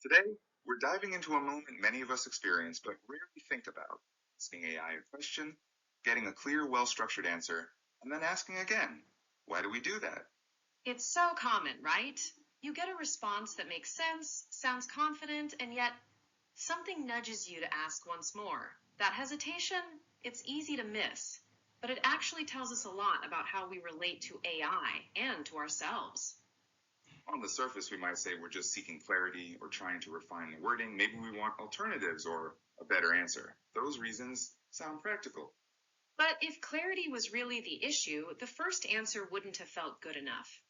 Today, we're diving into a moment many of us experience but rarely think about: asking AI a question, getting a clear, well structured answer, and then asking again. Why do we do that? It's so common, right? You get a response that makes sense, sounds confident, and yet something nudges you to ask once more. That hesitation, it's easy to miss, but it actually tells us a lot about how we relate to AI and to ourselves. On the surface, we might say we're just seeking clarity or trying to refine the wording. Maybe we want alternatives or a better answer. Those reasons sound practical. But if clarity was really the issue, the first answer wouldn't have felt good enough.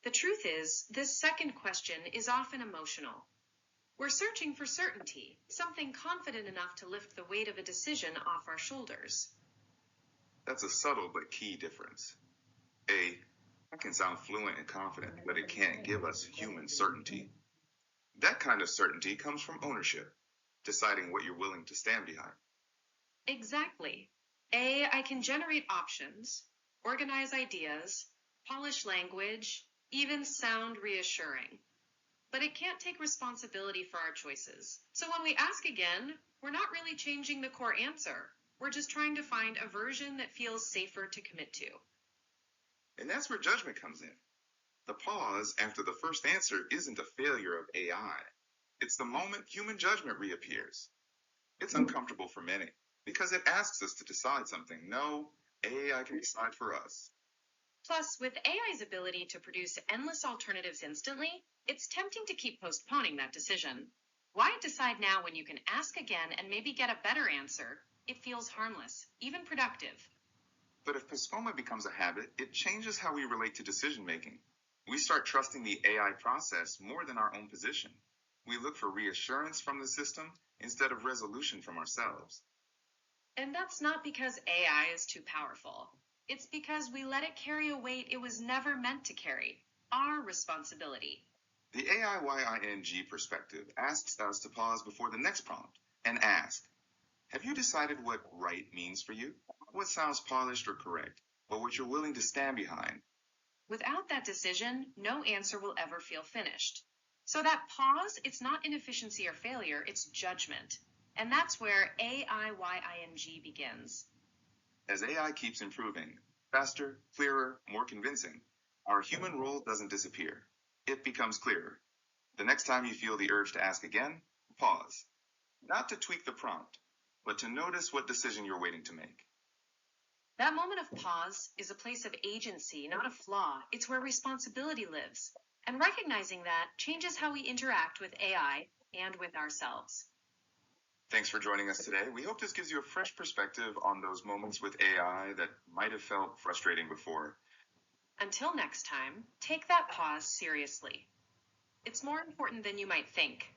The truth is, this second question is often emotional. We're searching for certainty, something confident enough to lift the weight of a decision off our shoulders. That's a subtle but key difference. I can sound fluent and confident, but it can't give us human certainty. That kind of certainty comes from ownership, deciding what you're willing to stand behind. Exactly. I can generate options, organize ideas, polish language, even sound reassuring. But it can't take responsibility for our choices. So when we ask again, we're not really changing the core answer. We're just trying to find a version that feels safer to commit to. And that's where judgment comes in. The pause after the first answer isn't a failure of AI. It's the moment human judgment reappears. It's uncomfortable for many because it asks us to decide something. No, AI can decide for us. Plus, with AI's ability to produce endless alternatives instantly, it's tempting to keep postponing that decision. Why decide now when you can ask again and maybe get a better answer? It feels harmless, even productive. But if postponement becomes a habit, it changes how we relate to decision making. We start trusting the AI process more than our own position. We look for reassurance from the system instead of resolution from ourselves. And that's not because AI is too powerful. It's because we let it carry a weight it was never meant to carry, our responsibility. The AIYING perspective asks us to pause before the next prompt and ask, have you decided what right means for you? Not what sounds polished or correct, but what you're willing to stand behind. Without that decision, no answer will ever feel finished. So that pause, it's not inefficiency or failure, it's judgment. And that's where AIYING begins. As AI keeps improving, faster, clearer, more convincing, our human role doesn't disappear. It becomes clearer. The next time you feel the urge to ask again, pause. Not to tweak the prompt, but to notice what decision you're waiting to make. That moment of pause is a place of agency, not a flaw. It's where responsibility lives. And recognizing that changes how we interact with AI and with ourselves. Thanks for joining us today. We hope this gives you a fresh perspective on those moments with AI that might have felt frustrating before. Until next time, take that pause seriously. It's more important than you might think.